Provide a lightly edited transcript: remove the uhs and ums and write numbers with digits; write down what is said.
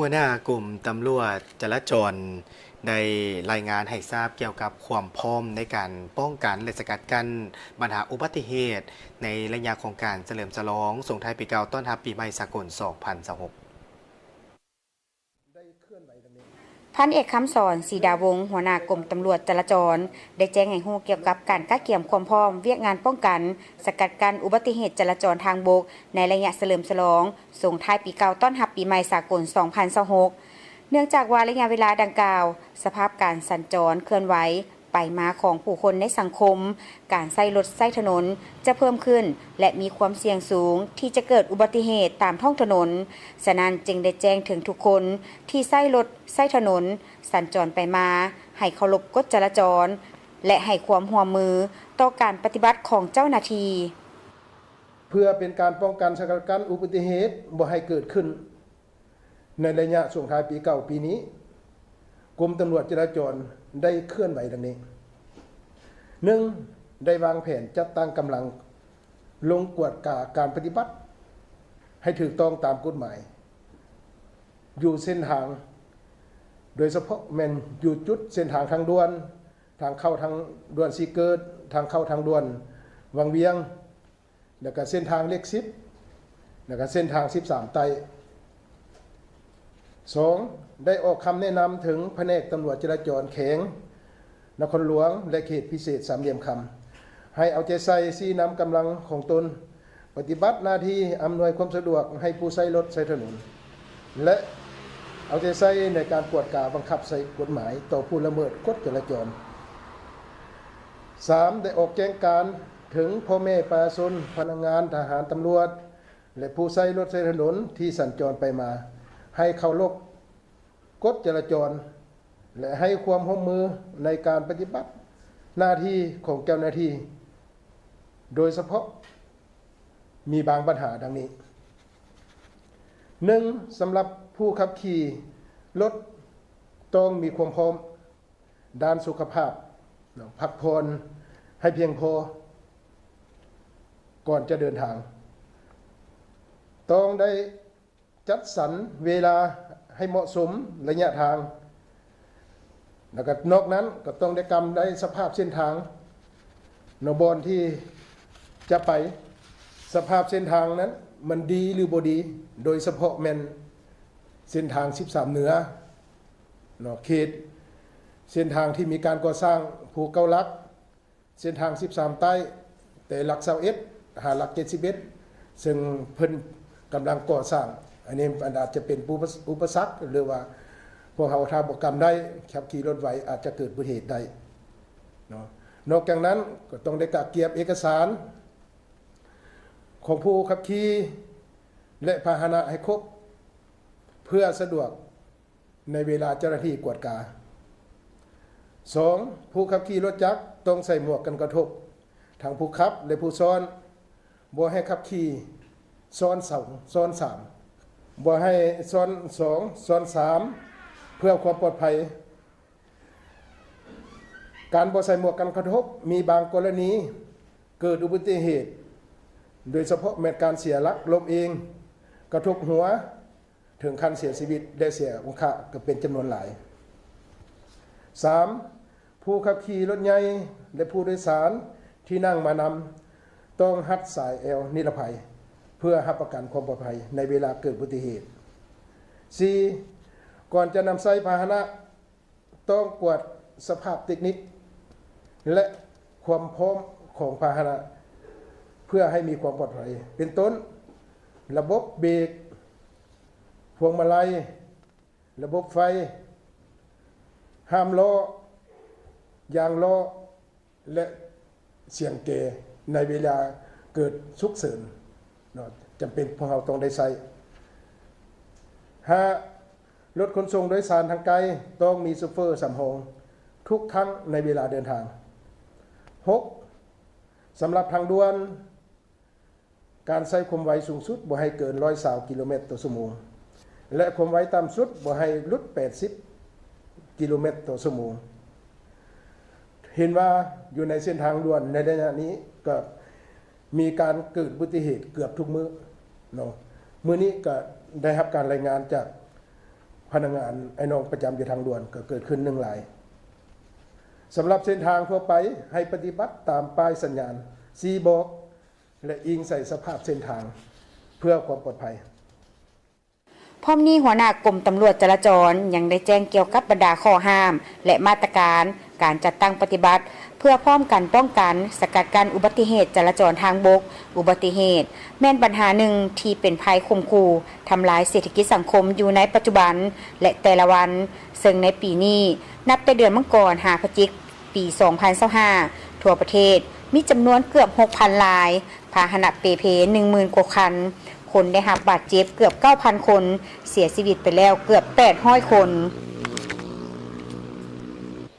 หัวหน้ากลุ่มตำรวจจราจรได้รายงานให้ทราบเกี่ยวกับความพร้อมในการป้องกันและสกัดกั้นปัญหาอุบัติเหตุในระยะของการเฉลิมฉลองส่งท้ายปีเก่าต้อนรับปีใหม่สากล 2026 พันเอกคำสอนศรีดาวงศ์หัวหน้ากรมตำรวจจราจรได้แจ้งให้ฮู้เกี่ยวกับการกักเกี่ยมความพร้อมเวียกงานป้องกันสกัดกั้นอุบัติเหตุจราจรทางบกในระยะเฉลิมฉลองส่งท้ายปีเก่าต้อนรับปีใหม่สากล 2026 เนื่องจากว่าระยะเวลาดังกล่าวสภาพการสัญจรเคลื่อนไหวไปมาของผู้คนในสังคมการใช้รถใช้ถนนจะเพิ่มขึ้นและมีความเสี่ยงสูงที่จะเกิดอุบัติเหตุตามท้องถนนฉะนั้นจึงได้แจ้งถึงทุกคนที่ใช้รถใช้ถนนสัญจรไปมาให้เคารพกฎจราจรและให้ความร่วมมือต่อการปฏิบัติของเจ้าหน้าที่เพื่อเป็นการป้องกันสกัดกั้นอุบัติเหตุบ่ให้เกิดขึ้นในระยะส่งท้ายปีเก่าปีนี้กรมตำรวจจราจรได้เคลื่อนไหวดังนี้ 1. ได้วางแผนจัดตั้งกำลังลงกวดกาการปฏิบัติให้ถูกต้องตามกฎหมายอยู่เส้นทางโดยเฉพาะแม่นอยู่จุดเส้นทางทางด่วนทางเข้าทางด่วนสีเกิดทางเข้าทางด่วนวังเวียงแล้วก็เส้นทางเลข10แล้วก็เส้นทาง13ไต2. ได้ออกคำแนะนำถึงแผนกตำรวจจราจรแข็งนครหลวงและเขตพิเศษสามเหลี่ยมคำให้เอาใจใส่ชี้นำกำลังของตนปฏิบัติหน้าที่อำนวยความสะดวกให้ผู้ใช้รถใช้ถนนและเอาใจใส่ในการกวดกาบังคับใส่กฎหมายต่อผู้ละเมิดกฎจราจร 3. ได้ออกแจ้งการถึงพ่อแม่ประชาชนพนักงานทหารตำรวจและผู้ใช้รถใช้ถนนที่สัญจรไปมาให้เคารพกฎจราจรและให้ความร่วมมือในการปฏิบัติหน้าที่ของเจ้าหน้าที่โดยเฉพาะมีบางปัญหาดังนี้ 1. สำหรับผู้ขับขี่รถต้องมีความพร้อมด้านสุขภาพพักผ่อนให้เพียงพอก่อนจะเดินทางต้องได้จัดสรรเวลาให้เหมาะสมระยะทางแล้วก็นอกนั้นก็ต้องได้กำได้สภาพเส้นทางนบอนที่จะไปสภาพเส้นทางนั้นมันดีหรือบ่ดีโดยเฉพาะแม่นเส้นทาง13เหนือเขตเส้นทางที่มีการก่อสร้างภูเก้าลักเส้นทาง13ใต้แต่หลัก21หาหลัก71ซึ่งเพิ่นกำลังก่อสร้างอันนี้อาจจะเป็นอุปสรรคหรือว่าพวกเขาทำโปรแกรมได้ขับขี่รถไหวอาจจะเกิดอุบัติเหตุได้นอกจากนั้นก็ต้องได้กักเก็บเอกสารของผู้ขับขี่และพาหนะให้ครบเพื่อสะดวกในเวลาเจ้าหน้าที่กวดกา 2. ผู้ขับขี่รถจักรต้องใส่หมวกกันกระทบทั้งผู้ขับและผู้ซ้อนบ่ให้ขับขี่ซ้อน2ซ้อน3บ่ให้ซ้อน2ซ้อน3เพื่อความปลอดภัยการบ่ใส่หมวกกันกระทบมีบางกรณีเกิดอุบัติเหตุโดยเฉพาะแม้การเสียหลักล้มเองกระทบหัวถึงขั้นเสียชีวิตได้เสียองค์ก็เป็นจำนวนหลาย 3. ผู้ขับขี่รถใหญ่และผู้โดยสารที่นั่งมานำต้องหัดสายแอลนิรภัยเพื่อรับประกันความปลอดภัยในเวลาเกิดอุบัติเหตุ 4. ก่อนจะนำใช้พาหนะต้องตรวจสภาพเทคนิคและความพร้อมของพาหนะเพื่อให้มีความปลอดภัยเป็นต้นระบบเบรกพวงมาลัยระบบไฟห้ามล้อยางล้อและเสียงเกในเวลาเกิดฉุกเฉินจำเป็นพวกเราต้องได้ใช้ 5. รถขนส่งโดยสารทางไกลต้องมีโชเฟอร์สำรองทุกครั้งในเวลาเดินทาง 6. สำหรับทางด่วนการใช้ความไวสูงสุดบ่ให้เกิน120 กิโลเมตรต่อชั่วโมงและความไวต่ำสุดบ่ให้ลด80 กิโลเมตรต่อชั่วโมงเห็นว่าอยู่ในเส้นทางด่วนในระยะนี้ก็มีการเกิดอุบัติเหตุเกือบทุกมื้อมื้อนี้ก็ได้รับการรายงานจาก พนักงานไอ้น้องประจำอยู่ทางด่วนก็เกิดขึ้น1 รายสำหรับเส้นทางทั่วไปให้ปฏิบัติตามป้ายสัญญาณซีบอกและอิงใส่สภาพเส้นทางเพื่อความปลอดภัย พร้อมนี้หัวหน้ากรมตำรวจจราจรยังได้แจ้งเกี่ยวกับบรรดาข้อห้าม และมาตรการการจัดตั้งปฏิบัติ เพื่อพร้อมกันป้องกันสกัดกั้นอุบัติเหตุจราจรทางบก อุบัติเหตุ แม่นปัญหาหนึ่งที่เป็นภัยข่มขู่ทำลายเศรษฐกิจสังคมอยู่ในปัจจุบันและแต่ละวัน ซึ่งในปีนี้นับแต่เดือนมังกร5 พฤศจิกายนปี 2025ทั่วประเทศมีจำนวนเกือบ 6,000 รายพาหนะเปเพ 10,000 กว่าคันคนได้รับบาดเจ็บเกือบ 9,000 คนเสียชีวิตไปแล้วเกือบ800 คน